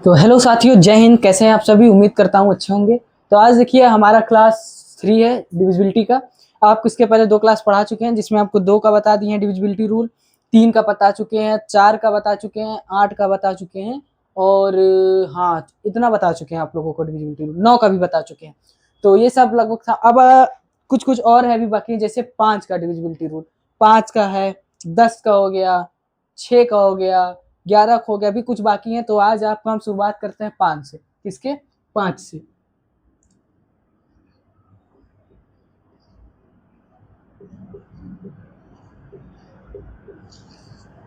तो हेलो साथियों, जय हिंद। कैसे हैं आप सभी? उम्मीद करता हूँ अच्छे होंगे। तो आज देखिए हमारा क्लास 3 है डिविजिबिलिटी का। आप इसके पहले 2 क्लास पढ़ा चुके हैं, जिसमें आपको 2 का बता दिए हैं डिविजिबिलिटी रूल, 3 का बता चुके हैं, 4 का बता चुके हैं, 8 का बता चुके हैं और हाँ इतना बता चुके हैं आप लोगों को डिविजिबिलिटी रूल, 9 का भी बता चुके हैं। तो ये सब लगभग था। अब कुछ कुछ और है भी बाकी, जैसे 5 का डिविजिबिलिटी रूल, 5 का है, 10 का हो गया, 6 का हो गया, 11 हो गया, अभी कुछ बाकी है। तो आज आपको हम शुरुआत करते हैं 5 से। किसके? 5 से।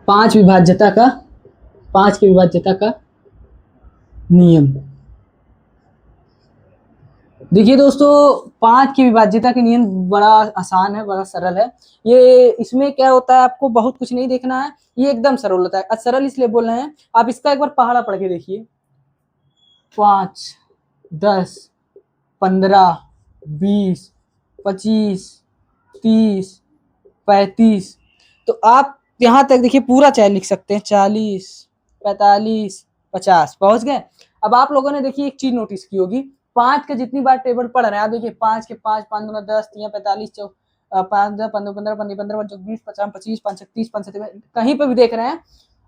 पांच विभाज्यता का 5 की विभाज्यता का नियम। देखिए दोस्तों, 5 की विभाज्यता के नियम बड़ा आसान है, बड़ा सरल है। ये इसमें क्या होता है, आपको बहुत कुछ नहीं देखना है, ये एकदम सरल होता है। सरल इसलिए बोल रहे हैं, आप इसका एक बार पहाड़ा पढ़ के देखिए। 5, 10, 15, 20, 25, 30, 35। तो आप यहाँ तक देखिए, पूरा चाहे लिख सकते हैं, 40, 45, 50 पहुंच गए। अब आप लोगों ने देखिए एक चीज नोटिस की होगी, 5 के जितनी बार टेबल पढ़ रहे हैं आप देखिए, 5 के 5, 5 दूना 10, 3 45, 5 10 15 15 15 15 20 50 25 5 30 5 कहीं पे भी देख रहे हैं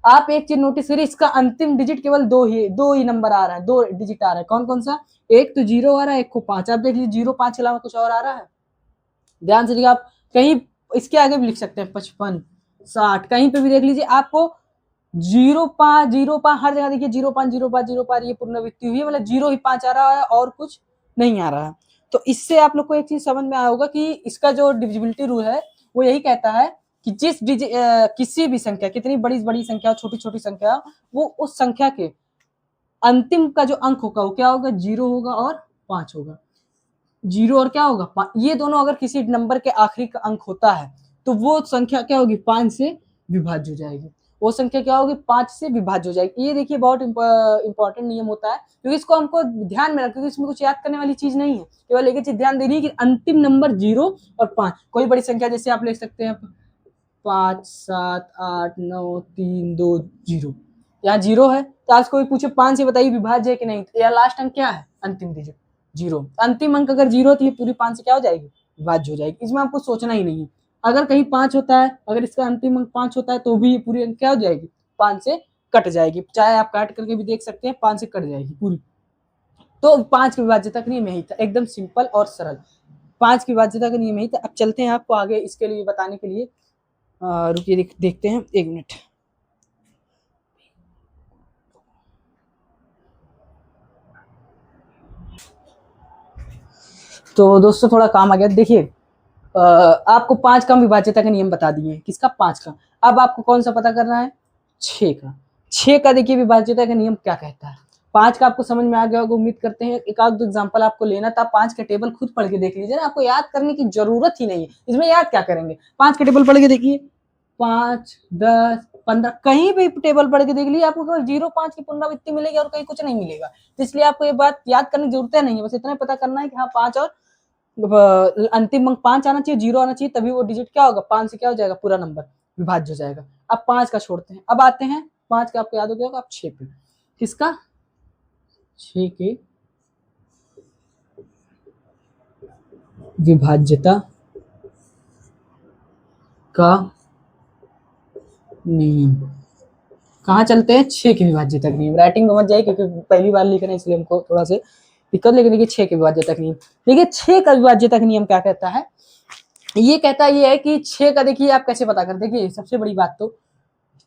आप, एक चीज नोटिस करिए, इसका अंतिम डिजिट केवल दो ही नंबर आ रहा है, 2 डिजिट आ रहा है। कौन कौन सा? एक तो 0 आ रहा है, एक को 5। आप देख लीजिए 0 5 के अलावा कुछ और आ रहा है? ध्यान से देखिए, आप कहीं इसके आगे भी लिख सकते हैं, 55, 60, कहीं पे भी देख लीजिए आपको 0 5 0 5 हर जगह देखिए 0 5 0 5 0 5, ये पुनरावृत्ति हुई है, मतलब 0 ही 5 आ रहा है और कुछ नहीं आ रहा है। तो इससे आप लोग को एक चीज समझ में आया होगा कि इसका जो डिविजिबिलिटी रूल है वो यही कहता है कि किसी भी संख्या, कितनी बड़ी बड़ी संख्या, छोटी छोटी संख्या, वो उस संख्या के अंतिम का जो अंक होगा वो क्या होगा? 0 होगा और 5 होगा। 0 और क्या होगा? ये दोनों अगर किसी नंबर के आखिरी का अंक होता है तो वो संख्या क्या होगी? 5 से विभाज्य हो जाएगी। वो संख्या क्या होगी? 5 से विभाज्य हो जाएगी। ये देखिए बहुत इंपॉर्टेंट नियम होता है, क्योंकि इसको हमको ध्यान में रखना, क्योंकि इसमें कुछ याद करने वाली चीज नहीं है, केवल एक चीज ध्यान देनी है कि अंतिम नंबर 0 और 5। कोई बड़ी संख्या जैसे आप ले सकते हैं 5 7 8 9 3 2 0, यहाँ 0 है तो आज कोई पूछे 5 से बताइए विभाज्य है कि नहीं, तो यह लास्ट अंक क्या है? अंतिम डिजिट 0। अंतिम अंक अगर 0 तो ये पूरी 5 से क्या हो जाएगी? विभाज्य हो जाएगी। इसमें आपको सोचना ही नहीं है। अगर कहीं 5 होता है, अगर इसका अंतिम अंक 5 होता है तो भी ये पूरी अंक क्या हो जाएगी? 5 से कट जाएगी। चाहे आप काट करके भी देख सकते हैं, 5 से कट जाएगी पूरी। तो 5 की विभाज्यता का नियम यही था, एकदम सिंपल और सरल। 5 की विभाज्यता का नियम यही था। अब चलते हैं आपको आगे इसके लिए बताने के लिए, रुकिए देखते हैं, 1 मिनट। तो दोस्तों थोड़ा काम आ गया। देखिए आपको 5 का विभाज्यता का नियम बता दिए। किसका? 5 का। अब आपको कौन सा पता करना है? 6 का। 6 का देखिए विभाज्यता का नियम क्या कहता है। 5 का आपको समझ में आ गया होगा, उम्मीद करते हैं। एक आध दो एग्जांपल आपको लेना था, 5 के टेबल खुद पढ़ के देख लीजिए ना, आपको याद करने की जरूरत ही नहीं है। इसमें याद क्या करेंगे? 5 के टेबल पढ़ के देखिए, 5 10 15, कहीं भी टेबल पढ़ के देख लीजिए, आपको केवल 0 5 की पुनरावृत्ति मिलेगी और कहीं कुछ नहीं मिलेगा। तो इसलिए आपको ये बात याद करने की जरूरत नहीं है, बस इतना पता करना है कि हाँ 5 और अंतिम अंक 5 आना चाहिए, 0 आना चाहिए, तभी वो डिजिट क्या होगा? 5 से क्या हो जाएगा? पूरा नंबर विभाज्य हो जाएगा। अब 5 का छोड़ते हैं, अब आते हैं 5 का, आपको याद हो गया होगा, अब 6 पे। किसका? 6 के विभाज्यता का नियम। कहाँ चलते हैं? 6 की विभाज्यता का नियम। राइटिंग समझ जाए, क्योंकि पहली बार लिख रहे हैं इसलिए हमको थोड़ा से दिक्कत, लेकिन देखिए 6 के विभाज्यता का नियम। देखिए 6 का विभाज्यता का नियम क्या कहता है? ये कहता है, ये है कि 6 का देखिए आप कैसे पता कर, देखिए सबसे बड़ी बात तो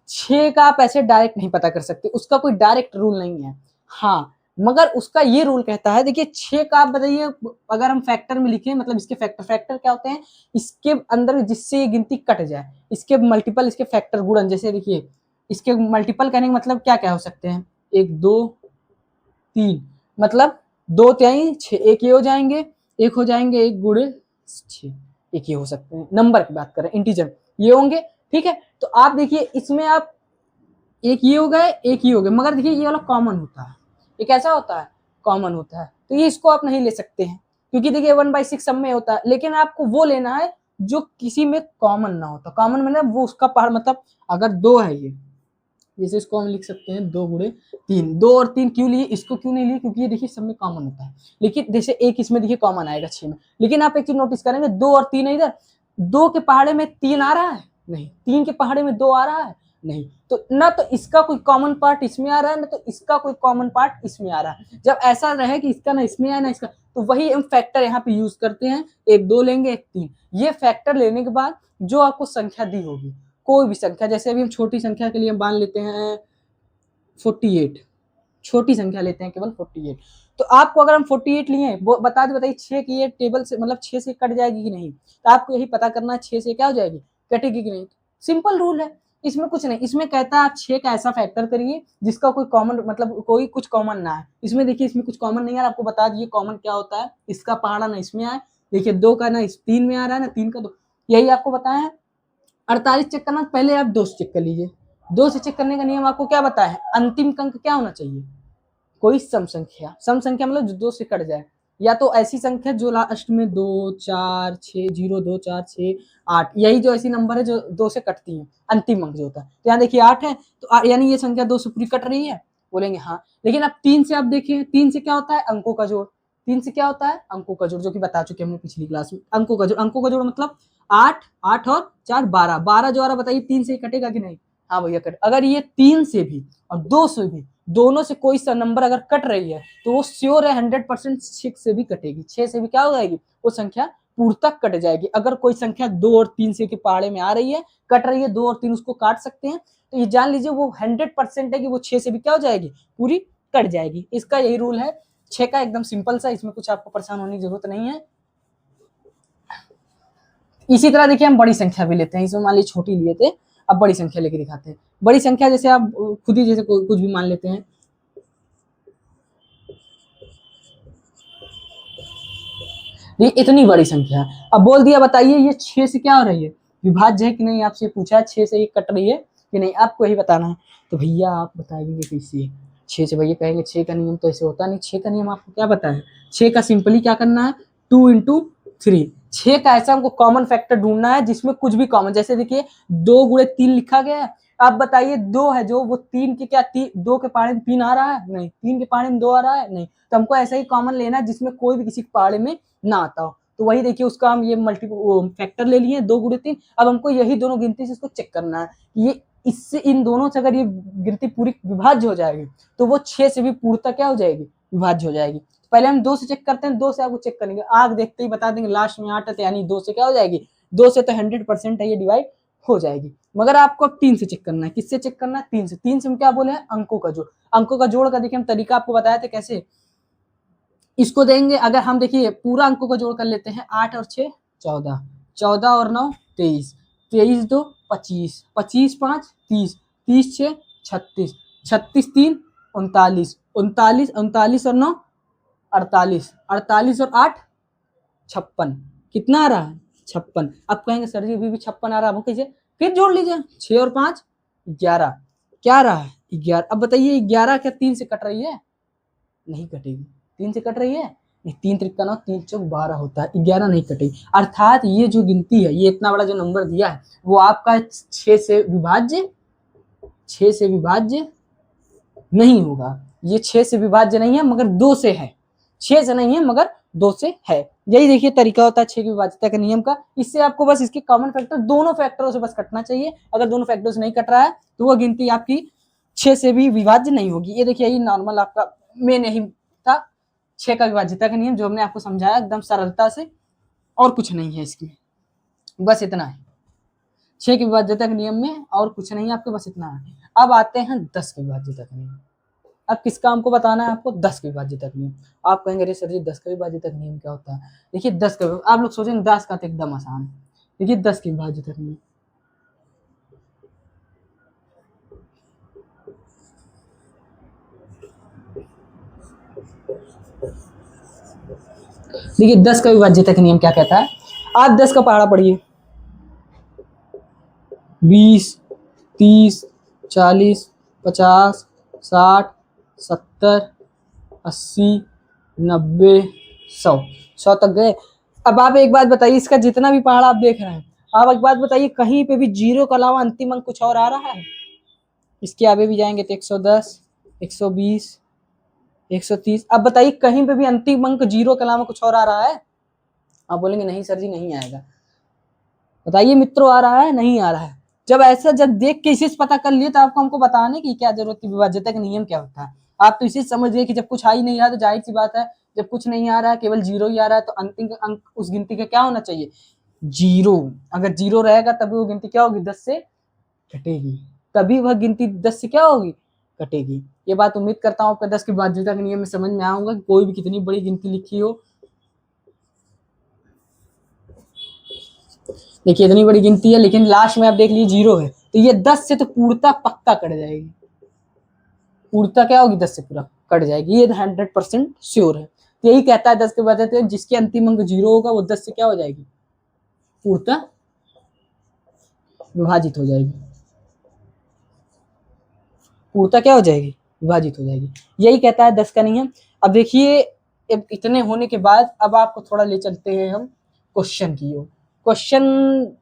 6 का आप ऐसे डायरेक्ट नहीं पता कर सकते, उसका कोई डायरेक्ट रूल नहीं है। हाँ, मगर उसका ये रूल कहता है, देखिए 6 का आप बताइए, अगर हम फैक्टर में लिखें, मतलब इसके फैक्टर क्या होते हैं? इसके अंदर जिससे ये गिनती कट जाए, इसके मल्टीपल, इसके फैक्टर गुणन। जैसे देखिए इसके मल्टीपल कहने का मतलब क्या क्या हो सकते हैं? 1 2 3, मतलब 2 तिहाई 6, एक ये हो जाएंगे, एक हो जाएंगे 1 गुणे 6, एक ये हो सकते हैं। नंबर की बात करें, इंटीजर ये होंगे, ठीक है। तो आप देखिए इसमें आप एक ये हो गए, एक ये हो गए, मगर देखिए ये वाला कॉमन होता है। ये कैसा होता है? कॉमन होता है। तो ये इसको आप नहीं ले सकते हैं, क्योंकि देखिए 1/6 सब में होता है, लेकिन आपको वो लेना है जो किसी में कॉमन ना हो। तो कॉमन मतलब वो उसका पहाड़, मतलब अगर 2 है ये, जैसे इसको हम लिख सकते हैं 2 गुणे 3। 2 और 3 क्यों लिए, इसको क्यों नहीं लिए, क्योंकि ये देखिए सब में कॉमन होता है। लेकिन जैसे एक इसमें देखिए कॉमन आएगा 6 में, लेकिन आप एक चीज नोटिस करेंगे 2 और 3 है इधर, 2 के पहाड़े में 3 आ रहा है नहीं, 3 के पहाड़े में 2 आ रहा है नहीं, तो ना तो इसका कोई कॉमन पार्ट इसमें आ रहा है ना तो इसका कोई कॉमन पार्ट इसमें आ रहा है। जब ऐसा रहे कि इसका ना इसमें आए ना इसका, तो वही हम फैक्टर यहाँ पे यूज करते हैं, एक 2 लेंगे एक 3। ये फैक्टर लेने के बाद जो आपको संख्या दी होगी, कोई भी संख्या, जैसे अभी हम छोटी संख्या के लिए मान लेते हैं 48, छोटी संख्या लेते हैं केवल 48, तो आपको अगर हम 48 लिए वो बताइए 6 की ये टेबल से मतलब 6 से कट जाएगी कि नहीं, तो आपको यही पता करना है 6 से क्या हो जाएगी, कटेगी कि नहीं। सिंपल रूल है, इसमें कुछ नहीं, इसमें कहता है आप 6 का ऐसा फैक्टर करिए जिसका कोई कॉमन मतलब कोई कुछ कॉमन ना है। इसमें देखिए इसमें कुछ कॉमन नहीं आ रहा, आपको बता दिए कॉमन क्या होता है, इसका पहाड़ा ना इसमें आए, देखिए 2 का ना इस 3 में आ रहा है ना 3 का 2, यही आपको बताया है। 48 चेक करना, पहले आप 2 से चेक कर लीजिए। 2 से चेक करने का नियम आपको क्या बताया है, अंतिम अंक क्या होना चाहिए, कोई सम संख्या, सम संख्या मतलब जो 2 से कट जाए, या तो ऐसी संख्या जो लास्ट में 2 4 6 0 2 4 6 8, यही जो ऐसी नंबर है जो 2 से कटती है, अंतिम अंक जो होता है। तो यहाँ देखिए 8 है, तो यानी ये संख्या 2 से पूरी कट रही है, बोलेंगे हाँ। लेकिन अब 3 से आप देखिए, 3 से क्या होता है, अंकों का जोड़। 3 से क्या होता है, अंकों का जोड़, जो कि बता चुके हमने पिछली क्लास में। अंकों का जोड़, अंकों का जोड़ मतलब 8 8 और 4 12, 12 जो आ रहा बताइए 3 से कटेगा कि नहीं, हाँ भैया कट। अगर ये 3 से भी और 2 से भी, दोनों से कोई सा नंबर अगर कट रही है तो वो श्योर है 100% 6 से भी कटेगी, 6 से भी क्या हो जाएगी, वो संख्या पूर्णतः कट जाएगी। अगर कोई संख्या 2 और 3 से के पहाड़े में आ रही है, कट रही है, 2 और 3 उसको काट सकते हैं, तो ये जान लीजिए वो 100% है कि वो 6 से भी क्या हो जाएगी, पूरी कट जाएगी। इसका यही रूल है 6 का, एकदम सिंपल सा, इसमें कुछ आपको परेशान होने की जरूरत नहीं है। इसी तरह देखिए हम बड़ी संख्या भी लेते हैं, इसमें मान लीजिए छोटी लिए थे, अब बड़ी संख्या लेके दिखाते हैं। बड़ी संख्या जैसे आप खुद ही जैसे कुछ भी मान लेते हैं, ये इतनी बड़ी संख्या है, अब बोल दिया बताइए ये 6 से क्या हो रही है, विभाज्य है कि नहीं, आपसे पूछा 6 से ये कट रही है कि नहीं, आपको यही बताना है। तो भैया आप बताएंगे कैसे 6 से, भैया कहेंगे 6 का नियम तो ऐसे होता नहीं, 6 का नियम आपको क्या पता है, 6 का सिंपली क्या करना है, 2 इंटू 3। 6 का ऐसा हमको कॉमन फैक्टर ढूंढना है जिसमें कुछ भी कॉमन, जैसे देखिए 2 गुणे 3 लिखा गया है, आप बताइए 2 है जो वो 3 के क्या 2 के पहाड़े में 3 आ रहा है नहीं, 3 के पहाड़े में 2 आ रहा है नहीं, तो हमको ऐसा ही कॉमन लेना है जिसमें कोई भी किसी के पहाड़े में ना आता हो। तो वही देखिए उसका हम ये मल्टीपल फैक्टर ले लिए 2 गुणे 3। अब हमको यही दोनों गिनती से इसको चेक करना है, ये इससे इन दोनों से अगर ये गिनती पूरी विभाज्य हो जाएगी तो वो 6 से भी पूर्णतः क्या हो जाएगी, विभाज्य हो जाएगी। तो पहले हम 2 से चेक करते हैं, 2 से आपको चेक करेंगे, आग देखते ही बता देंगे लास्ट में 8 है, यानी 2 से क्या हो जाएगी, 2 से तो 100% है ये डिवाइड हो जाएगी। मगर आपको अब 3 से चेक करना है, किससे चेक करना है, 3 से। 3 से हम क्या बोले हैं, अंकों का जोड़। अंकों का जोड़ का देखिए हम तरीका आपको बताया था कैसे, इसको देंगे, अगर हम देखिए पूरा अंकों का जोड़ कर लेते हैं, 8 और 6 14, 14 और 9 23, 23 2 25, 25 5 30, 30 6 36, 36 3 39, 39 39 और 9 48, 48 और 8 56, कितना आ रहा है 56। अब कहेंगे सर जी अभी भी 56 आ रहा है, कैसे, फिर जोड़ लीजिए 6 और 5 11, क्या आ रहा है 11। अब बताइए 11 क्या 3 से कट रही है, नहीं कटेगी, 3 से कट रही है नहीं, 3 त्रिक का 9 3 चौक 12 होता है, 11 नहीं कटेगी। अर्थात ये जो गिनती है, ये इतना बड़ा जो नंबर दिया है वो आपका 6 से विभाज्य, 6 से विभाज्य नहीं होगा, ये 6 से विभाज्य नहीं है मगर 2 से है, 6 से नहीं है मगर 2 से है। यही देखिए तरीका होता है 6 की विभाज्यता के नियम का। इससे आपको बस इसके कॉमन फैक्टर दोनों फैक्टरों से बस कटना चाहिए, अगर दोनों फैक्टरों से नहीं कट रहा है तो वो गिनती आपकी 6 से भी विभाज्य नहीं होगी। ये देखिए यही नॉर्मल आपका मेन यही था 6 का विभाज्यता का नियम, जो हमने आपको समझाया एकदम सरलता से, और कुछ नहीं है इसमें, बस इतना है 6 की विभाज्यता के नियम में, और कुछ नहीं है आपके, बस इतना है। अब आते हैं 10 की विभाज्यता के नियम। अब किसका हमको बताना है, आपको 10 के विभाज्यता नियम। आप कहेंगे अरे सर जी 10 का विभाज्यता नियम क्या होता है, देखिए 10 का, आप लोग सोचेंगे 10 का तो एकदम आसान है, देखिए 10 की विभाज्यता नियम। देखिए 10 का विभाज्यता नियम क्या कहता है, आप 10 का पहाड़ा पढ़िए, 20 30 40 50 60 70 80 90 100, 100 तक गए। अब आप एक बात बताइए, इसका जितना भी पहाड़ा आप देख रहे हैं, आप एक बात बताइए कहीं पे भी जीरो के अलावा अंतिम अंक कुछ और आ रहा है, इसके आगे भी जाएंगे तो 110, 120, 130। अब बताइए कहीं पे भी अंतिम अंक 0 के अलावा कुछ और आ रहा है? आप बोलेंगे नहीं सर जी नहीं आएगा। बताइए मित्रों आ रहा है? नहीं आ रहा है। जब ऐसा जब देख के इसे पता कर लिए तो आपको हमको बताने की क्या जरूरत थी विभाज्यता का नियम क्या होता है। आप तो इसे समझिए कि जब कुछ आ ही नहीं रहा तो जाहिर सी बात है, जब कुछ नहीं आ रहा है केवल 0 ही आ रहा है तो अंतिम अंक उस गिनती का क्या होना चाहिए? 0। अगर 0 रहेगा तभी वो गिनती क्या होगी? 10 से घटेगी। तभी वह गिनती 10 से क्या होगी? घटेगी। ये बात उम्मीद करता हूँ आपका 10 की विभाज्यता के नियम में समझ में आऊंगा कि कोई भी कितनी बड़ी गिनती लिखी हो। देखिए इतनी बड़ी गिनती है लेकिन लास्ट में आप देख लीजिए 0 है तो ये 10 से तो पूर्णता पक्का कट जाएगी। पूर्णता क्या होगी? 10 से पूरा कट जाएगी, ये 100% श्योर है। तो यही कहता है 10 के बाद जिसके अंतिम अंक 0 होगा वो 10 से क्या हो जाएगी? पूर्णता विभाजित हो जाएगी। पूर्णता क्या हो जाएगी? विभाजित हो जाएगी। यही कहता है 10 का नियम। अब देखिए इतने होने के बाद अब आपको थोड़ा ले चलते हैं हम क्वेश्चन की ओर। क्वेश्चन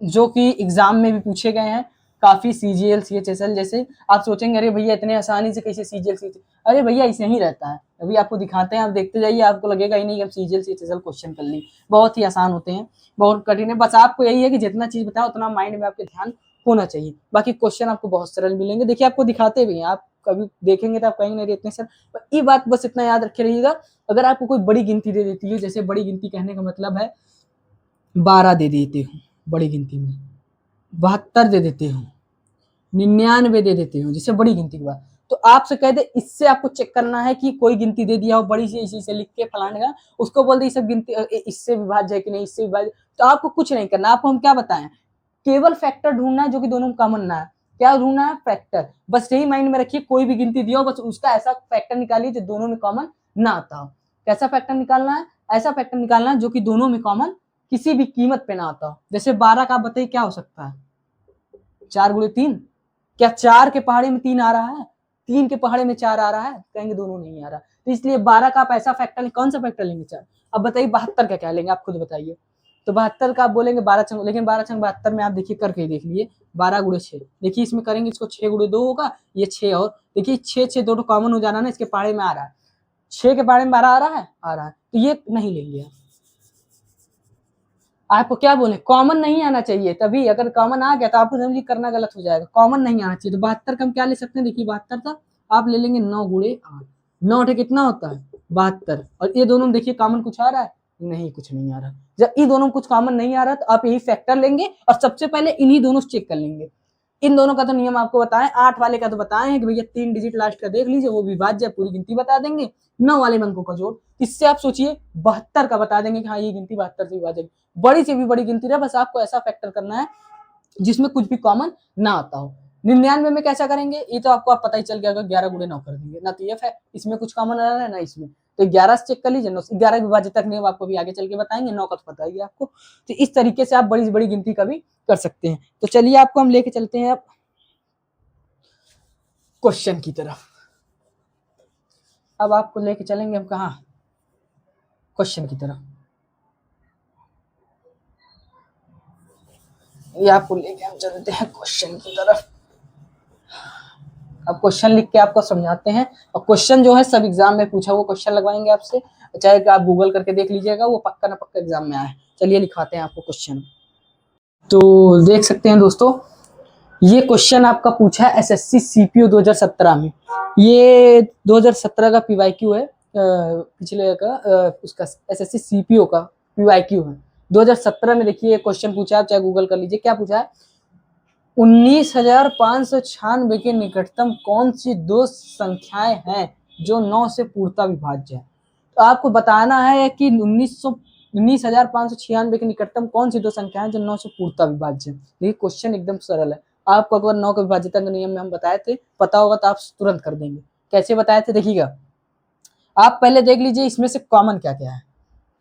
जो कि एग्जाम में भी पूछे गए हैं काफी, सीजीएल सीएचएसएल जैसे। आप सोचेंगे अरे भैया इतने आसानी से कैसे सीजीएल सीएचएसएल, अरे भैया ऐसे ही रहता है। अभी आपको दिखाते हैं, आप देखते जाइए, आपको लगेगा ही नहीं कि हम सीजीएल सीएचएसएल क्वेश्चन कर ली। बहुत ही आसान होते हैं, बहुत कठिन है। बस आपको यही है कि जितना चीज बताओ उतना माइंड में आपके ध्यान होना चाहिए। बाकी क्वेश्चन आपको बहुत सरल मिलेंगे। देखिए आपको दिखाते भी हैं, आप कभी देखेंगे तो आप कहेंगे नहीं इतने सर। ये बात बस इतना याद रखे रहिएगा, अगर आपको कोई बड़ी गिनती दे देती है, जैसे बड़ी गिनती कहने का मतलब है 12 दे देते हो बड़ी गिनती में, 72 दे देते हो, 99 दे देते हो, जिससे बड़ी गिनती के बाद, तो आपसे कह दे इससे आपको चेक करना है कि कोई गिनती दे दिया हो बड़ी सी, इसी से लिख के फलाने का, उसको बोल दे सब गिनती इससे विभाज्य है कि नहीं, इससे विभाज्य। तो आपको कुछ नहीं करना, आपको हम क्या बताएं, केवल फैक्टर ढूंढना है जो कि दोनों में कॉमन ना है। क्या ढूंढना है? फैक्टर। बस यही माइंड में रखिए, कोई भी गिनती दिया हो बस उसका ऐसा फैक्टर निकालिए जो दोनों में कॉमन ना आता हो। कैसा फैक्टर निकालना है? ऐसा फैक्टर निकालना है जो कि दोनों में कॉमन किसी भी कीमत पे ना आता हो। जैसे 12 का आप बताइए क्या हो सकता है? 4 गुणे 3। क्या 4 के पहाड़े में 3 आ रहा है? 3 के पहाड़े में 4 आ रहा है? कहेंगे दोनों नहीं आ रहा। तो इसलिए 12 का आप ऐसा फैक्टर, कौन सा फैक्टर लेंगे? 4। अब बताइए 72 का क्या लेंगे, आप खुद बताइए। तो 72 का आप बोलेंगे 12 छंग, लेकिन 12 छंग 72 में आप देखिए करके देख लीजिए, 12 गुणे 6। देखिए इसमें करेंगे, इसको 6 गुणे 2 होगा, ये 6 और देखिए 6 6 दोनों कॉमन हो जाना ना, इसके पहाड़े में आ रहा है। 6 के पहाड़े में 12 आ रहा है, आ रहा है, तो ये नहीं लेंगे। आपको क्या बोले, कॉमन नहीं आना चाहिए। तभी अगर कॉमन आ गया तो आपको समझिए करना गलत हो जाएगा, कॉमन नहीं आना चाहिए। तो 72 का हम क्या ले सकते हैं? देखिए 72 था, आप ले लेंगे 9 गुणे 8। 9 अठे कितना होता है? 72। और ये दोनों देखिए कॉमन कुछ आ रहा है? नहीं, कुछ नहीं आ रहा। जब ये दोनों कुछ कॉमन नहीं आ रहा तो आप यही फैक्टर लेंगे और सबसे पहले इन्हीं दोनों से चेक कर लेंगे। इन दोनों का तो नियम आपको बताएं, 8 वाले का तो बताए हैं कि भैया 3 डिजिट लास्ट का देख लीजिए, वो विभाज्य पूरी गिनती बता देंगे। 9 वाले में अंकों का जोड़, इससे आप सोचिए 72 का बता देंगे कि हाँ ये गिनती 72 से विभाज्य। बड़ी से भी बड़ी गिनती रहे, बस आपको ऐसा फैक्टर करना है जिसमें कुछ भी कॉमन ना आता हो। 99 में कैसा करेंगे ये तो आपको आप पता ही चल गया, अगर 11 गुणे 9 कर देंगे ना, तो ये है इसमें कुछ कॉमन आ रहा है ना इसमें, तो 11 से चेक कर लीजिए। 11 विभाजित तक नियम आपको भी आगे चल के बताएंगे, 9 का तो पता ही है आपको। तो इस तरीके से आप बड़ी से बड़ी गिनती का भी कर सकते हैं। तो चलिए आपको हम लेके चलते हैं अब क्वेश्चन की तरफ। अब आपको लेके चलेंगे हम कहाँ? क्वेश्चन की तरफ। ये आपको लेके हम चलते हैं क्वेश्चन की तरफ। अब क्वेश्चन लिख के आपको समझाते हैं, और क्वेश्चन जो है सब एग्जाम में पूछा हुआ क्वेश्चन लगवाएंगे आपसे, चाहे आप गूगल करके देख लीजिएगा, वो पक्का ना पक्का एग्जाम में आए। चलिए लिखवाते हैं आपको क्वेश्चन। तो देख सकते हैं दोस्तों, ये क्वेश्चन आपका पूछा है एसएससी सीपीओ 2017 में। ये 2017 का पीवाईक्यू है, पिछले का उसका एसएससी सीपीओ का पीवाईक्यू है 2017 में। देखिए क्वेश्चन पूछा है, चाहे गूगल कर लीजिए, क्या पूछा है? 19,596 के निकटतम कौन सी दो संख्याएं हैं जो 9 से पूर्णतः विभाज्य है? तो आपको बताना है कि 19,596 के निकटतम कौन सी दो संख्याएं जो 9 से पूर्णतः विभाज्य है। देखिए क्वेश्चन एकदम सरल है। आपको अगर 9 का विभाज्यता के नियम में हम बताए थे, पता होगा तो आप तुरंत कर देंगे। कैसे बताए थे देखिएगा, आप पहले देख लीजिए इसमें से कॉमन क्या क्या है।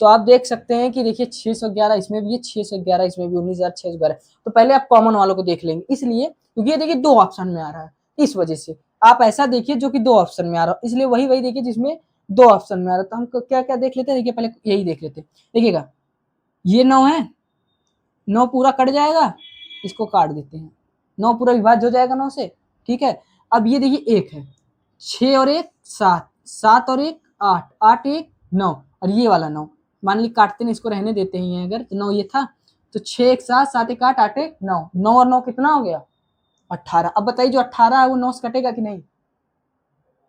तो आप देख सकते हैं कि देखिए 611 इसमें भी है, 611 इसमें भी, 19,611। तो पहले आप कॉमन वालों को देख लेंगे, इसलिए क्योंकि ये देखिए 2 ऑप्शन में आ रहा है, इस वजह से आप ऐसा देखिए जो कि 2 ऑप्शन में आ रहा है, इसलिए वही देखिए जिसमें 2 ऑप्शन में आ रहा है। तो हम क्या क्या देख लेते हैं, देखिए पहले यही देख लेते हैं। देखिएगा ये 9 है, 9 पूरा कट जाएगा, इसको काट देते हैं, 9 पूरा विभाज्य हो जाएगा 9 से, ठीक है। अब ये देखिए 1 है, 6 और 1 7, 7 और 1 8, 8 1 9 और ये वाला 9, मान ली काटते नहीं, इसको रहने देते हैं अगर, तो 9 ये था, तो 6 1 7, 7 1 8, 8 1 9, 9 और 9 कितना हो गया 18। अब बताइए जो 18 है वो 9 से कटेगा कि नहीं?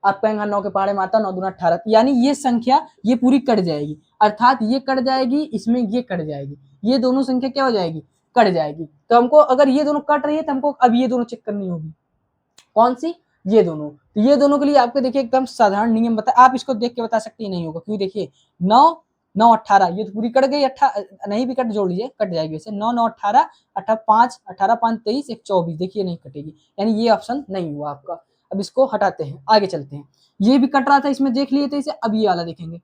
आप कहेंगे 9 के पहाड़े माता 9 दूना 18, यानी ये संख्या ये पूरी कट जाएगी, अर्थात ये कट जाएगी, इसमें ये कट जाएगी, ये दोनों संख्या क्या हो जाएगी, कट जाएगी। तो हमको अगर ये दोनों कट रही है तो हमको अब ये दोनों चेक करनी होगी, कौन सी, ये दोनों। तो ये दोनों के लिए आपको देखिए एकदम साधारण नियम बता, आप इसको देख के बता सकते हैं नहीं होगा, क्योंकि देखिए 9 9 18 ये तो पूरी कट गई, 18 नहीं भी कट जोड़ लीजिए कट जाएगी वैसे, 9 9 18 18 5 18 5 23 1 24, देखिए नहीं कटेगी, यानी ये ऑप्शन नहीं हुआ आपका। अब इसको हटाते हैं, आगे चलते हैं, ये भी कट रहा था इसमें देख लिए थे इसे, अब ये वाला देखेंगे,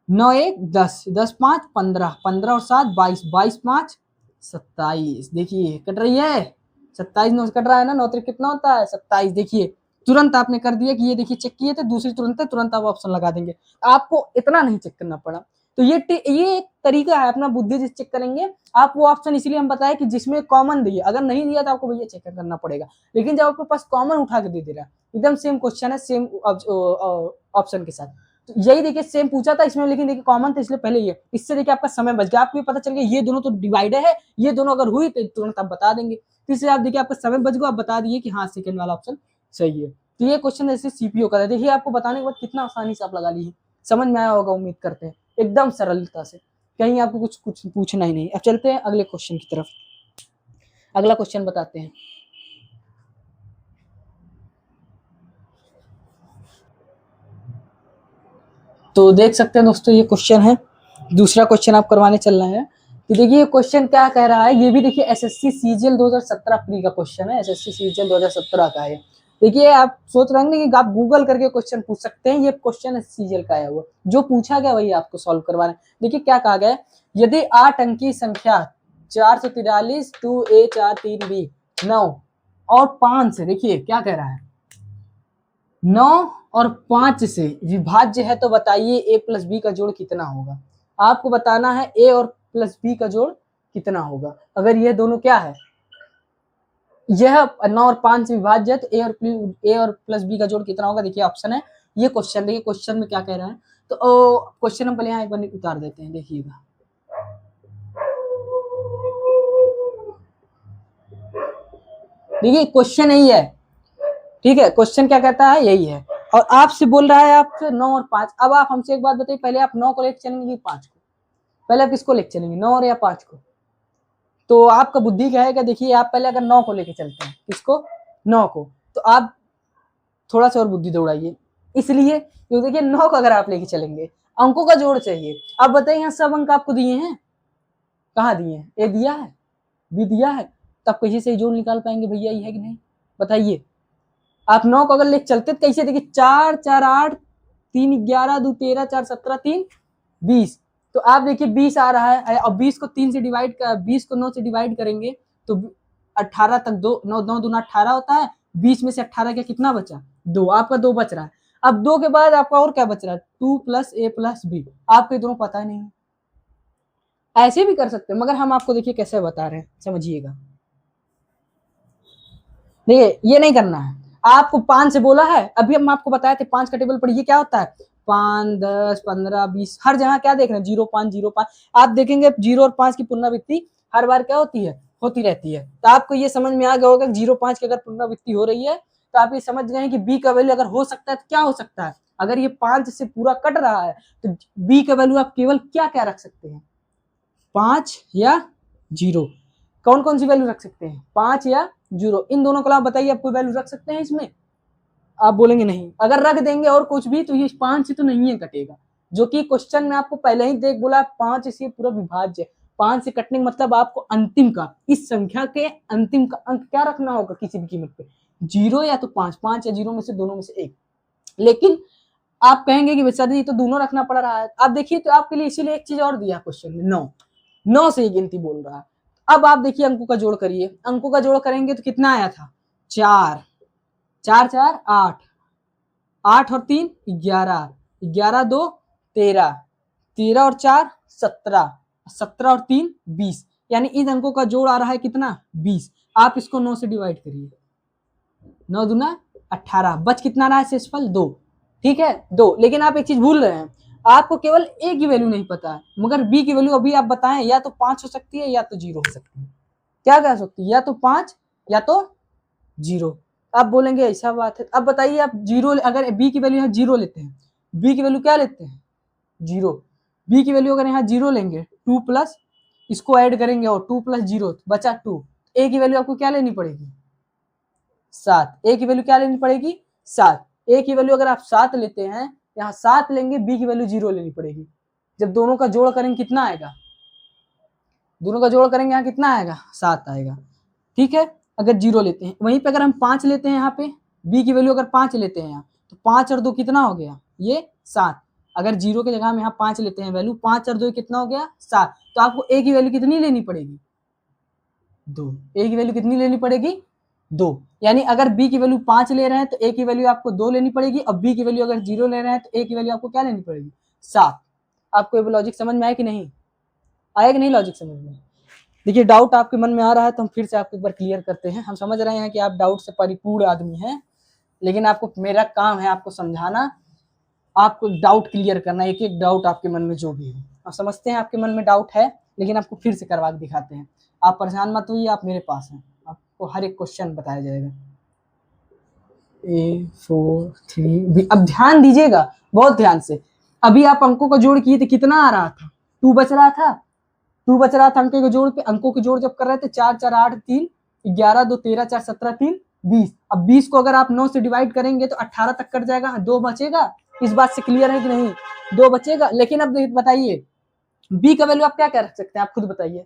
9 1 10 10 5 15 15 और 7 22 22 5 27, देखिए कट रही है, 27 9 से कट रहा है ना, 9 3 कितना होता है 27, देखिए तुरंत आपने कर दिया कि ये देखिए चेक किए थे, दूसरी तुरंत आप ऑप्शन लगा देंगे, आपको इतना नहीं चेक करना पड़ा। तो ये एक तरीका है अपना बुद्धि जिस चेक करेंगे आप, वो ऑप्शन इसलिए हम बताए कि जिसमें कॉमन दिए, अगर नहीं दिया तो आपको भैया चेक करना पड़ेगा, लेकिन जब आपके पास कॉमन उठा के दे रहा है, एकदम सेम क्वेश्चन है सेम ऑप्शन के साथ, तो यही देखिए सेम पूछा था इसमें, लेकिन देखिए कॉमन था इसलिए पहले ये, इससे देखिए आपका समय बच गया, आपको भी पता चल गया ये दोनों तो डिवाइडेड है, ये दोनों अगर हुई तो तुरंत आप बता देंगे, तो इसलिए आप देखिए आपका समय बच गया, आप बता दिए कि हाँ सेकंड वाला ऑप्शन सही है। तो ये क्वेश्चन ऐसे सीपीओ का था, देखिए आपको बताने के बाद कितना आसानी से आप लगा ली, समझ में आया होगा उम्मीद करते हैं, एकदम सरलता से, कहीं आपको कुछ कुछ पूछना ही नहीं। अब चलते हैं अगले क्वेश्चन की तरफ, अगला क्वेश्चन बताते हैं। तो देख सकते हैं दोस्तों ये क्वेश्चन है, दूसरा क्वेश्चन आप करवाने चल रहे हैं, कि देखिए ये क्वेश्चन क्या कह रहा है, ये भी देखिए एसएससी सीजीएल 2017 प्री का क्वेश्चन है, एसएससी सीजीएल 2017 का है। देखिए आप सोच रहे हैं कि आप गूगल करके क्वेश्चन पूछ सकते हैं, ये क्वेश्चन सीजीएल का है, वो जो पूछा गया वही आपको सॉल्व करवाना है। देखिए क्या कहा गया, यदि 8 अंक की संख्या 443 2 a 4 3 b 9 और 5 से, देखिए क्या कह रहा है, 9 और 5 से विभाज्य है, तो बताइए a प्लस बी का जोड़ कितना होगा। आपको बताना है a और प्लस बी का जोड़ कितना होगा, अगर ये दोनों क्या है, यह 9 और 5 से विभाज्य है, तो a और प्लस बी का जोड़ कितना होगा, देखिए ऑप्शन है, ये क्वेश्चन देखिए क्वेश्चन में क्या कह रहा है। तो क्वेश्चन हम पहले यहाँ एक बार उतार देते हैं, देखिएगा देखिए क्वेश्चन यही है, ठीक है, क्वेश्चन क्या कहता है यही है, और आपसे बोल रहा है आपसे 9 और 5। अब आप हमसे एक बात बताइए, पहले आप 9 को लेकर चलेंगे कि 5 को, पहले आप किसको लेकर चलेंगे, 9 और या 5 को? तो आपका बुद्धि क्या है, देखिए आप पहले अगर 9 को लेकर चलते हैं, किसको, 9 को, तो आप थोड़ा सा और बुद्धि दौड़ाइए, इसलिए क्योंकि देखिए 9 को अगर आप लेके चलेंगे, अंकों का जोड़ चाहिए, आप बताइए यहाँ सब अंक आपको दिए हैं, कहाँ दिए हैं, ए दिया है, बी दिया है, तो आप कैसे सही जोड़ निकाल पाएंगे भैया, ये है कि नहीं बताइए। आप 9 को अगर लेके चलते तो कैसे, देखिए 4 4 8 3 11 2 13 4 17 3 20, तो आप देखिए 20 आ रहा है, और 20 को 3 से डिवाइड कर, 20 को 9 से डिवाइड करेंगे तो 18 तक, 2 9 9 दूना 18 होता है, 20 में से 18 का कितना बचा, 2, आपका 2 बच रहा है। अब 2 के बाद आपका और क्या बच रहा है, 2 प्लस ए प्लस बी, आपको दोनों पता ही नहीं, ऐसे भी कर सकते हैं, मगर हम आपको देखिए कैसे बता रहे हैं, समझिएगा। देखिए ये नहीं करना है, आपको 5 से बोला है, अभी हम आपको बताए थे 5 का टेबल पढ़िए क्या होता है, 5 10 15 20, हर जगह क्या देख रहे हैं 0 5 0 5, आप देखेंगे 0 और 5 की पुनरावृत्ति हर बार क्या होती है, होती रहती है। तो आपको ये समझ में आ गया होगा 0 5 की अगर पुनरावृत्ति हो रही है, तो आप ये समझ गए कि बी का वैल्यू अगर हो सकता है तो क्या हो सकता है, अगर ये 5 से पूरा कट रहा है तो बी का वैल्यू आप केवल क्या क्या रख सकते हैं, 5 या 0, कौन कौन सी वैल्यू रख सकते हैं, 5 या 0, इन दोनों को आप बताइए, आप कोई वैल्यू रख सकते हैं इसमें, आप बोलेंगे नहीं, अगर रख देंगे और कुछ भी तो ये 5 से तो नहीं है कटेगा, जो कि क्वेश्चन में आपको पहले ही देख बोला 5 से पूरा विभाज्य, 5 से कटने का मतलब आपको अंतिम का, इस संख्या के अंतिम का अंक क्या रखना होगा किसी भी कीमत पे, 0 या तो 5, 5 या 0 में से दोनों में से एक। लेकिन आप कहेंगे कि सर ये तो दोनों रखना पड़ रहा है, आप देखिए तो आपके लिए इसीलिए एक चीज और दिया क्वेश्चन में, 9 से ही गिनती बोल रहा है। अब आप देखिए अंकों का जोड़ करिए, अंकों का जोड़ करेंगे तो कितना आया था, 4 4 4 8, 8 और 3 11, 11 2 13, 13 और 4 17, 17 और 3 20, यानी इन अंकों का जोड़ आ रहा है कितना 20। आप इसको 9 से डिवाइड करिए, 9 दूना 18, बच कितना रहा है शेषफल 2, ठीक है 2। लेकिन आप एक चीज भूल रहे हैं, आपको केवल ए की वैल्यू नहीं पता है, मगर बी की वैल्यू अभी आप बताएं, या तो 5 हो सकती है या तो 0 हो सकती है। क्या कह सकती है, या तो 5 या तो 0। आप बोलेंगे ऐसा बात है, अब बताइए आप 0, अगर बी की वैल्यू यहाँ 0 लेते हैं, बी की वैल्यू क्या लेते हैं 0, बी की वैल्यू अगर यहाँ 0 लेंगे 2 प्लस इसको ऐड करेंगे और 2 प्लस 0 बचा 2, ए की वैल्यू आपको क्या लेनी पड़ेगी 7, ए की वैल्यू क्या लेनी पड़ेगी 7, ए की वैल्यू अगर आप 7 लेते हैं, यहाँ 7 लेंगे, बी की वैल्यू 0 लेनी पड़ेगी। जब दोनों का जोड़ करेंगे कितना आएगा, दोनों का जोड़ करेंगे यहाँ कितना आएगा 7 आएगा, ठीक है। अगर 0 लेते हैं, वहीं पे अगर हम 5 लेते हैं, यहाँ पे बी की वैल्यू अगर 5 लेते हैं यहाँ, तो 5 और 2 कितना हो गया ये 7। अगर 0 की जगह हम यहाँ 5 लेते हैं वैल्यू, 5 और 2 कितना हो गया 7, तो आपको ए की वैल्यू कितनी लेनी पड़ेगी 2, ए की वैल्यू कितनी लेनी पड़ेगी 2। यानी अगर बी की वैल्यू 5 ले रहे हैं तो ए की वैल्यू आपको 2 लेनी पड़ेगी, और बी की वैल्यू अगर 0 ले रहे हैं तो ए की वैल्यू आपको क्या लेनी पड़ेगी 7। आपको ये लॉजिक समझ में आया कि नहीं, आया कि नहीं लॉजिक समझ में। देखिए डाउट आपके मन में आ रहा है तो हम फिर से आपको एक बार क्लियर करते हैं। हम समझ रहे हैं कि आप डाउट से परिपूर्ण आदमी हैं, लेकिन आपको मेरा काम है आपको समझाना, आपको डाउट क्लियर करना, एक एक डाउट आपके मन में जो भी है। आप समझते हैं आपके मन में डाउट है, लेकिन आपको फिर से करवा के दिखाते हैं। आप परेशान मत होइए, आप मेरे पास हैं, आपको हर एक क्वेश्चन बताया जाएगा। A4 3 अब ध्यान दीजिएगा बहुत ध्यान से। अभी आप अंकों का जोड़ किए थे, कितना आ रहा था 2 बच रहा था, 2 बच रहा था अंकों के जोड़ पे। अंकों के जोड़ जब कर रहे थे 4 4 8 3 11 2 13 4 17 3 20। अब 20 को अगर आप 9 से डिवाइड करेंगे तो 18 तक कट जाएगा, 2 बचेगा। इस बात से क्लियर है कि नहीं, 2 बचेगा। लेकिन अब बताइए बी का वैल्यू आप क्या रख सकते हैं, आप खुद बताइए।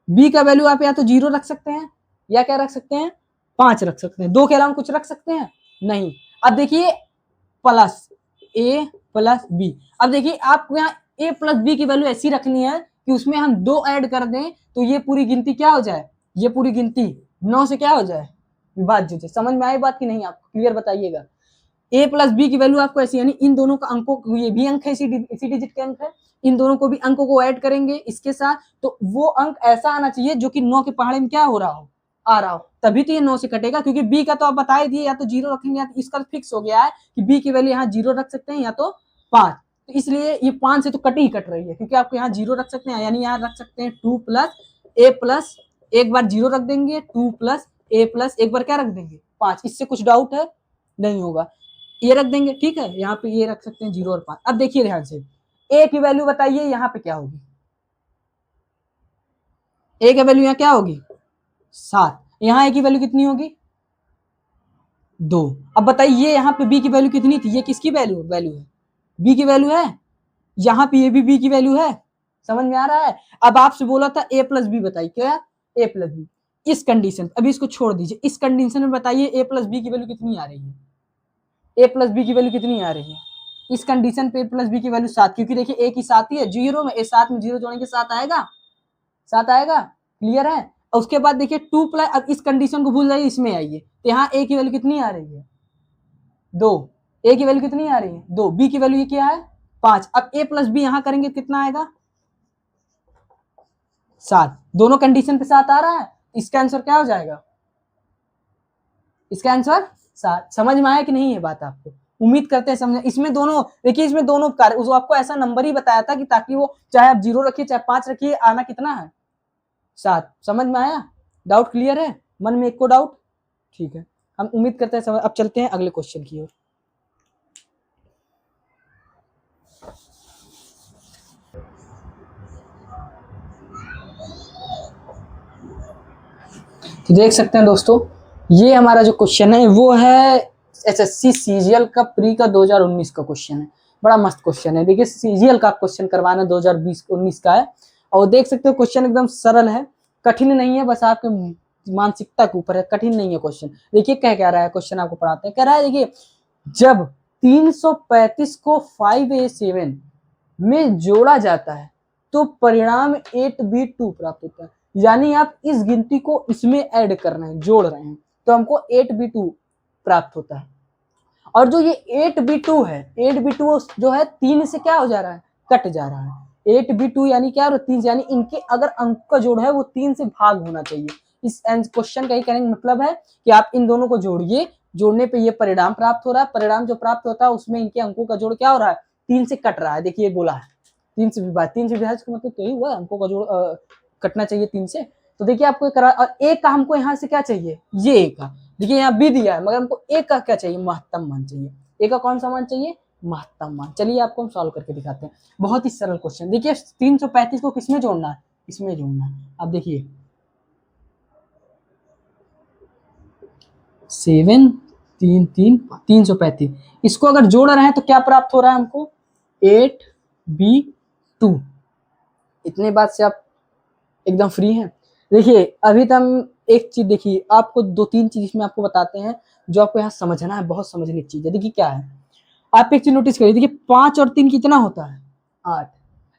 बी का वैल्यू आप या तो 0 रख सकते हैं या क्या रख सकते हैं 5 रख सकते हैं, 2 के अलावा कुछ रख सकते हैं नहीं। अब देखिए प्लस ए प्लस बी, अब देखिए आपको यहाँ ए प्लस बी की वैल्यू ऐसी रखनी है कि उसमें हम 2 ऐड कर दें तो ये पूरी गिनती क्या हो जाए, ये पूरी गिनती 9 से क्या हो जाए विभाज्य हो जाए। समझ में आई बात की नहीं, आपको क्लियर बताइएगा। ए प्लस बी की वैल्यू आपको ऐसी, यानी इन दोनों का अंकों, ये भी अंक है इसी डिजिट के अंक है, इन दोनों को भी अंकों को ऐड करेंगे इसके साथ, तो वो अंक ऐसा आना चाहिए जो कि 9 के पहाड़े में क्या हो रहा हो, आ रहा हो, तभी तो ये 9 से कटेगा। क्योंकि बी का तो आप बता ही दिए, या तो 0 रखेंगे या तो इसका तो फिक्स हो गया है कि बी की वैल्यू यहाँ 0 रख सकते हैं या तो 5, तो इसलिए ये 5 से तो कट ही कट रही है, क्योंकि आपको यहाँ 0 रख सकते हैं, यानी यहाँ रख सकते हैं 2 प्लस ए प्लस, एक बार 0 रख देंगे 2 प्लस ए प्लस, एक बार क्या रख देंगे 5। इससे कुछ डाउट है नहीं होगा, ये रख देंगे, ठीक है। यहाँ पे ये रख सकते हैं 0 और 5। अब देखिए ध्यान से, ए की वैल्यू बताइए यहाँ पे क्या होगी, ए की वैल्यू यहाँ क्या होगी 7, यहाँ ए की वैल्यू कितनी होगी 2। अब बताइए यहाँ पे बी की वैल्यू कितनी थी, ये किसकी वैल्यू है बी की वैल्यू है, यहाँ पे ये भी बी की वैल्यू है। समझ में आ रहा है। अब आपसे बोला था ए प्लस बी बताइए, क्या ए प्लस बी, इस कंडीशन, अभी इसको छोड़ दीजिए, इस कंडीशन में बताइए ए प्लस बी की वैल्यू कितनी आ रही है, ए प्लस बी की वैल्यू कितनी आ रही है इस कंडीशन पे, ए प्लस बी की वैल्यू 7, क्योंकि देखिए ए की 7 ही है, 0 में ए 7 में 0 जोड़ेंगे 7 आएगा, 7 आएगा, क्लियर है। और उसके बाद देखिए 2 प्लस, अब इस कंडीशन को भूल जाइए, इसमें आइए, तो यहाँ ए की वैल्यू कितनी आ रही है 2, ए की वैल्यू कितनी आ रही है 2, बी की वैल्यू ये क्या है 5। अब ए प्लस बी यहाँ करेंगे कितना आएगा 7, दोनों कंडीशन पे 7 आ रहा है, इसका आंसर क्या हो जाएगा, इसका आंसर 7। समझ में आया कि नहीं ये बात आपको, उम्मीद करते हैं समझ। इसमें दोनों देखिए, इसमें दोनों कार्य, उसको आपको ऐसा नंबर ही बताया था कि ताकि वो चाहे आप 0 रखिए चाहे 5 रखिए, आना कितना है 7। समझ में आया, डाउट क्लियर है, मन में एक को डाउट, ठीक है। हम उम्मीद करते हैं समझ। अब चलते हैं अगले क्वेश्चन की ओर। तो देख सकते हैं दोस्तों, ये हमारा जो क्वेश्चन है वो है एसएससी सीजीएल का प्री का 2019 का क्वेश्चन है। बड़ा मस्त क्वेश्चन है। देखिए सीजीएल का क्वेश्चन करवाना 2020-19 का है, और देख सकते हो क्वेश्चन एकदम सरल है, कठिन नहीं है, बस आपके मानसिकता के ऊपर है, कठिन नहीं है क्वेश्चन। देखिए क्या रहा है क्वेश्चन, आपको पढ़ाते हैं। कह रहा है देखिए, जब 335 को 5a7 में जोड़ा जाता है तो परिणाम 8b2 प्राप्त होता है। यानी आप इस गिनती को इसमें ऐड कर रहे हैं, जोड़ रहे हैं, तो हमको 8b2 प्राप्त होता है। और जो ये 8b2 है, 8b2 जो है 3 से क्या हो जा रहा है, कट जा रहा है। 8b2 यानी क्या, 3, यानी इनके अगर अंक का जोड़ है वो 3 से भाग होना चाहिए। इस क्वेश्चन का ही कहने का मतलब है कि आप इन दोनों को जोड़िए, जोड़ने पे ये परिणाम प्राप्त हो रहा है, परिणाम जो प्राप्त होता है उसमें इनके अंकों का जोड़ क्या हो रहा है, 3 से कट रहा है। देखिए बोला है 3 से विभाज्य का मतलब तो यही हुआ, अंकों का जोड़ कटना चाहिए 3 से। तो देखिए आपको करा, और एक का हमको यहाँ से क्या चाहिए, ये एक का, देखिए यहाँ बी दिया है मगर हमको एक का क्या चाहिए, महत्तम मान चाहिए। एक का कौन सा मान चाहिए, महत्तम मान। चलिए आपको हम सॉल्व करके दिखाते हैं, बहुत ही सरल क्वेश्चन। देखिए 335 को किसमें जोड़ना है, इसमें जोड़ना है। अब देखिए 7 3 3 335, इसको अगर जोड़ रहे हैं तो क्या प्राप्त हो रहा है हमको, 8b2। इतने बात से आप एकदम फ्री हैं। देखिए अभी तो हम एक चीज, देखिए आपको 2-3 चीज इसमें आपको बताते हैं जो आपको यहाँ समझना है, बहुत समझने की चीज है। देखिए क्या है, आप एक चीज नोटिस करिए, देखिए 5 और 3 कितना होता है, 8।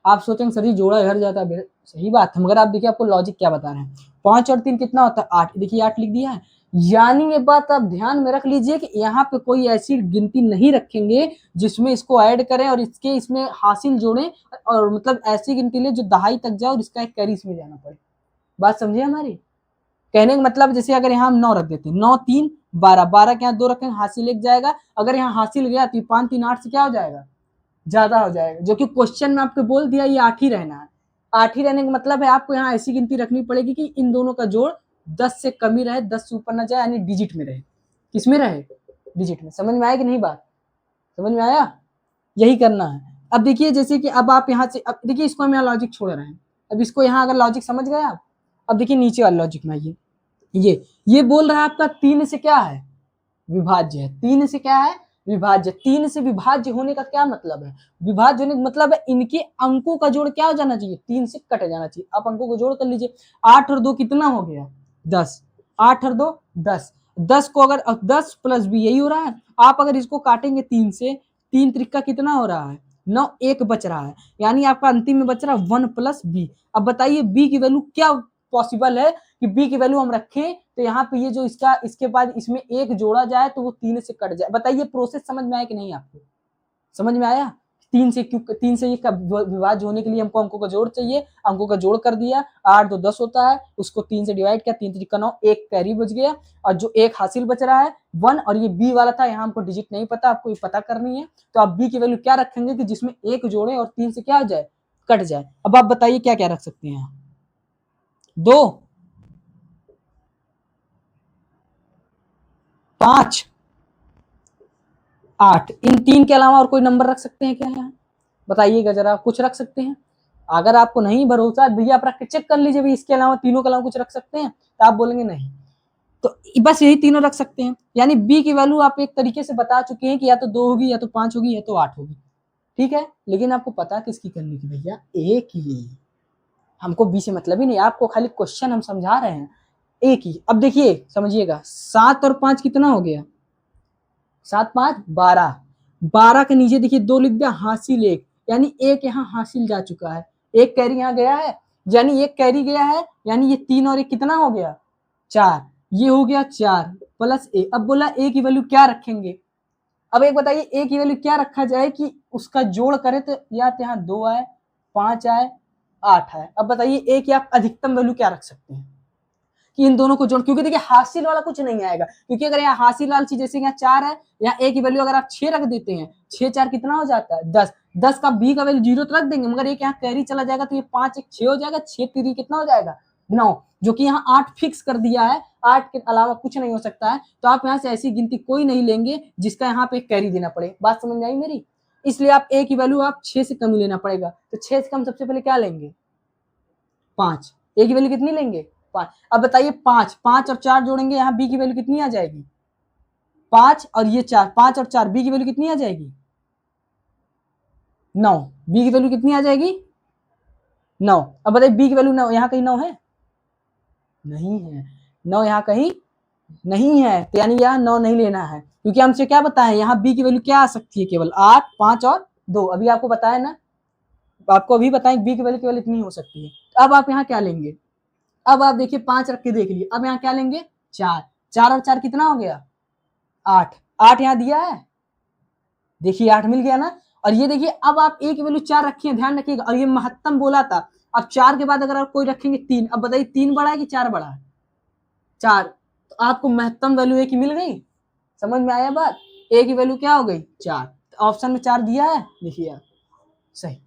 आप सोचेंगे सर जी जोड़ा घर जाता है, सही बात है, मगर आप देखिए आपको लॉजिक क्या बता रहे हैं, 5 और 3 कितना होता है, 8। देखिए 8 लिख दिया है, यानी ये बात आप ध्यान में रख लीजिए कि यहाँ पे कोई ऐसी गिनती नहीं रखेंगे जिसमें इसको ऐड करें और इसके इसमें हासिल जोड़ें, और मतलब ऐसी गिनती ले जो दहाई तक जाए और इसका एक कैरी इसमें जाना पड़े। बात समझिए हमारी, कहने का मतलब जैसे अगर यहाँ हम 9 रख देते हैं, 9 3 12, 12 के यहाँ 2 रखेंगे, हासिल एक जाएगा, अगर यहाँ हासिल गया तो 5 3 8 से क्या हो जाएगा, ज्यादा हो जाएगा, जो कि क्वेश्चन में आपको बोल दिया ये 8 ही रहना है। 8 ही रहने का मतलब है आपको यहाँ ऐसी गिनती रखनी पड़ेगी कि इन दोनों का जोड़ 10 से कम ही रहे, 10 से ऊपर ना जाए, यानी डिजिट में रहे। किसमें रहे, डिजिट में। समझ में आया कि नहीं बात, समझ में आया, यही करना है। अब देखिए जैसे कि अब आप यहाँ से, अब देखिए इसको हम यहाँ लॉजिक छोड़ रहे हैं, अब इसको यहाँ अगर लॉजिक समझ गए आप, अब देखिए नीचे वाले लॉजिक में आइए, ये बोल रहा है आपका 3 से क्या है, विभाज्य है। 3 से क्या है, विभाज्य। 3 से विभाज्य होने का क्या मतलब है, विभाज्य होने का मतलब है इनके अंकों का जोड़ क्या हो जाना चाहिए, 3 से कट जाना चाहिए। आप अंकों को जोड़ कर लीजिए, 8 और 2 कितना हो गया, 10, 8 और 2 10, 10 को अगर 10 प्लस बी यही हो रहा है। आप अगर इसको काटेंगे 3 से, 3 त्रिका कितना हो रहा है 9, 1 बच रहा है, यानी आपका अंतिम में बच रहा है 1 प्लस बी। अब बताइए बी की वैल्यू क्या पॉसिबल है कि बी की वैल्यू हम रखें तो यहाँ पे ये जो इसका इसके बाद इसमें एक जोड़ा जाए तो वो 3 से कट जाए। बताइए प्रोसेस समझ में आया कि नहीं आपको, समझ में आया। 3 से क्यों, 3 से ये विभाज्य होने के लिए हमको अंकों का जोड़ चाहिए, अंकों का जोड़ कर दिया, 8 2 10 होता है, उसको 3 से डिवाइड किया, 3 3 9, एक कैरी बच गया, और जो एक हासिल बच रहा है 1, और ये बी वाला था, यहाँ हमको डिजिट नहीं पता, आपको ये पता करनी है। तो आप बी की वैल्यू क्या रखेंगे कि जिसमें एक जोड़े और 3 से क्या हो जाए, कट जाए। अब आप बताइए क्या क्या रख सकते हैं, 2 5 8, इन 3 के अलावा और कोई नंबर रख सकते हैं क्या यहाँ, बताइएगा जरा, कुछ रख सकते हैं। अगर आपको नहीं भरोसा भैया आप रख के चेक कर लीजिए भाई, इसके अलावा तीनों के अलावा कुछ रख सकते हैं, तो आप बोलेंगे नहीं, तो बस यही तीनों रख सकते हैं। यानी बी की वैल्यू आप एक तरीके से बता चुके हैं कि या तो 2 होगी, या तो 5 होगी, या तो 8 होगी, ठीक है। लेकिन आपको पता किसकी करनी थी भैया, एक ही, हमको बी से मतलब ही नहीं, आपको खाली क्वेश्चन हम समझा रहे हैं, एक ही। अब देखिए समझिएगा, 7 और 5 कितना हो गया, 7 5 12, 12 के नीचे देखिए 2 लिख दिया, हासिल 1, यानी एक यहाँ हासिल जा चुका है, एक कैरी यहाँ गया है, यानी एक कैरी गया है, यानी ये 3 और 1 कितना हो गया, 4, ये हो गया 4 प्लस ए। अब बोला ए की वैल्यू क्या रखेंगे, अब एक बताइए ए की वैल्यू क्या रखा जाए कि उसका जोड़ करे तो या तो यहाँ 2 आए, 5 आए, 8 आए। अब बताइए ए की आप अधिकतम वैल्यू क्या रख सकते हैं कि इन दोनों को जोड़, क्योंकि देखिए हासिल वाला कुछ नहीं आएगा, क्योंकि अगर यहाँ हासिल वाली चीज जैसे यहाँ 4 है, यहाँ ए की वैल्यू अगर आप 6 रख देते हैं, 6 4 कितना हो जाता है 10, 10 का बी का वैल्यू 0 तो रख देंगे, मगर एक यहाँ कैरी चला जाएगा तो ये 5 1 6 हो जाएगा, 6 3 कितना हो जाएगा 9, जो कि यहाँ 8 फिक्स कर दिया है, 8 के अलावा कुछ नहीं हो सकता है। तो आप यहाँ से ऐसी गिनती कोई नहीं लेंगे जिसका यहाँ पे कैरी देना पड़े। बात समझ में आई मेरी, इसलिए आप ए की वैल्यू आप 6 से कम ही लेना पड़ेगा। तो 6 से कम सबसे पहले क्या लेंगे, 5, ए की वैल्यू कितनी लेंगे 5। अब बताइए 5 5 और 4 जोड़ेंगे, यहाँ बी की वैल्यू कितनी आ जाएगी 5, और ये 4, 5 और 4, बी की वैल्यू कितनी आ जाएगी 9, बी की वैल्यू कितनी आ जाएगी 9। अब बताइए बी की वैल्यू 9, यहाँ कहीं 9 है, नहीं है, 9 यहाँ कहीं नहीं है, तो यानी यहाँ 9 नहीं लेना है, क्योंकि हमसे क्या बताया यहाँ बी की वैल्यू क्या आ सकती है, केवल 8 5 और 2। अभी आपको बताया ना, आपको अभी बताएं बी की वैल्यू केवल इतनी हो सकती है। तो अब आप यहाँ क्या लेंगे, अब आप देखिए 5 रख के देख लिए, अब यहाँ क्या लेंगे 4, 4 और 4 कितना हो गया 8, 8 यहाँ दिया है, देखिए 8 मिल गया ना। और ये देखिए अब आप ए की वैल्यू 4 रखिए, ध्यान रखिएगा, और ये महत्तम बोला था। अब 4 के बाद अगर आप कोई रखेंगे 3, अब बताइए 3 बड़ा है कि 4 बड़ा है, 4, तो आपको महत्तम वैल्यू ए की मिल गई। समझ में आया बात? ए की वैल्यू क्या हो गई 4, ऑप्शन में 4 दिया है, लिखिए सही।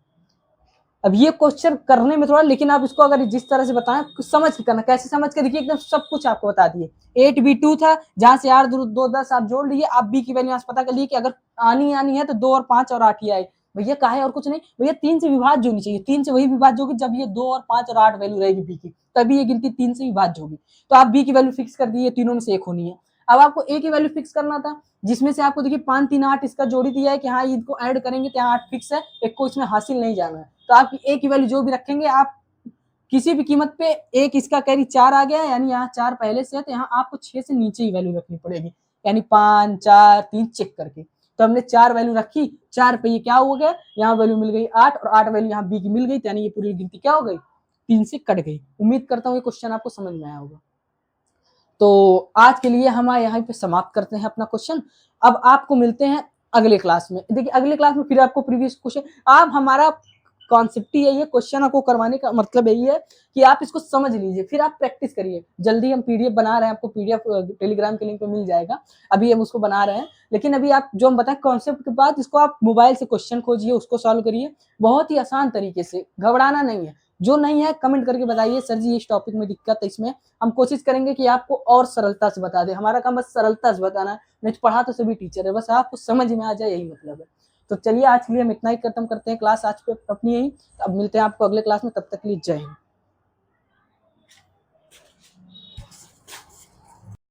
अब ये क्वेश्चन करने में थोड़ा, लेकिन आप इसको अगर जिस तरह से बताएं समझ के करना। कैसे समझ के? देखिए एकदम सब कुछ आपको बता दिए। 8b2 था, जहां से 8 2 10 आप जोड़ लिए, आप b की वैल्यू यहाँ से पता कर लिए कि अगर आनी है तो 2 और 5 और 8 ही आए। भैया कहा है और कुछ नहीं, भैया 3 से विभाज्य होनी चाहिए। 3 से वही विभाज्य होगी जब ये 2 और 5 और 8 वैल्यू रहेगी b की, तभी ये गिनती 3 से विभाज्य होगी। तो आप b की वैल्यू फिक्स कर दिए, तीनों में से एक होनी है। अब आपको a की वैल्यू फिक्स करना था, जिसमें से आपको देखिए 5 3 8 इसका जोड़ी दिया है कि हाँ इनको ऐड करेंगे तो यहाँ 8 फिक्स है, एक को इसमें हासिल नहीं जाना है। तो आप ए की वैल्यू जो भी रखेंगे, आप किसी भी कीमत पे एक इसका कैरी 4 आ गया, यानी यहाँ 4 पहले से है, तो यहाँ आपको 6 से नीचे ही वैल्यू रखनी पड़ेगी, यानी 5 4 3 चेक करके। तो हमने 4 वैल्यू रखी, 4 पे ये क्या हो गया, यहाँ वैल्यू मिल गई 8 और 8 वैल्यू यहाँ बी की मिल गई, यानी ये पूरी गिनती क्या हो गई, 3 से कट गई। उम्मीद करता हूँ ये क्वेश्चन आपको समझ में आया होगा। तो आज के लिए हम यहाँ पे समाप्त करते हैं अपना क्वेश्चन। अब आपको मिलते हैं अगले क्लास में। देखिए अगले क्लास में फिर आपको प्रीवियस क्वेश्चन, आप हमारा कॉन्सेप्ट ही यही है, क्वेश्चन आपको करवाने का मतलब यही है कि आप इसको समझ लीजिए, फिर आप प्रैक्टिस करिए। जल्दी हम पीडीएफ बना रहे हैं, आपको पीडीएफ टेलीग्राम के लिंक पे मिल जाएगा, अभी हम उसको बना रहे हैं। लेकिन अभी आप जो हम बताएं कॉन्सेप्ट के बाद, इसको आप मोबाइल से क्वेश्चन खोजिए, उसको सॉल्व करिए बहुत ही आसान तरीके से, घबराना नहीं है। जो नहीं है कमेंट करके बताइए, सर जी इस टॉपिक में दिक्कत है, इसमें हम कोशिश करेंगे कि आपको और सरलता से बता दें। हमारा काम बस सरलता से बताना है, नहीं पढ़ा तो सभी टीचर है, बस आपको समझ में आ जाए यही मतलब है। तो चलिए आज के लिए हम इतना ही खत्म करते हैं क्लास आज पे अपनी यही। अब मिलते हैं आपको अगले क्लास में, तब तक के लिए जय हिंद।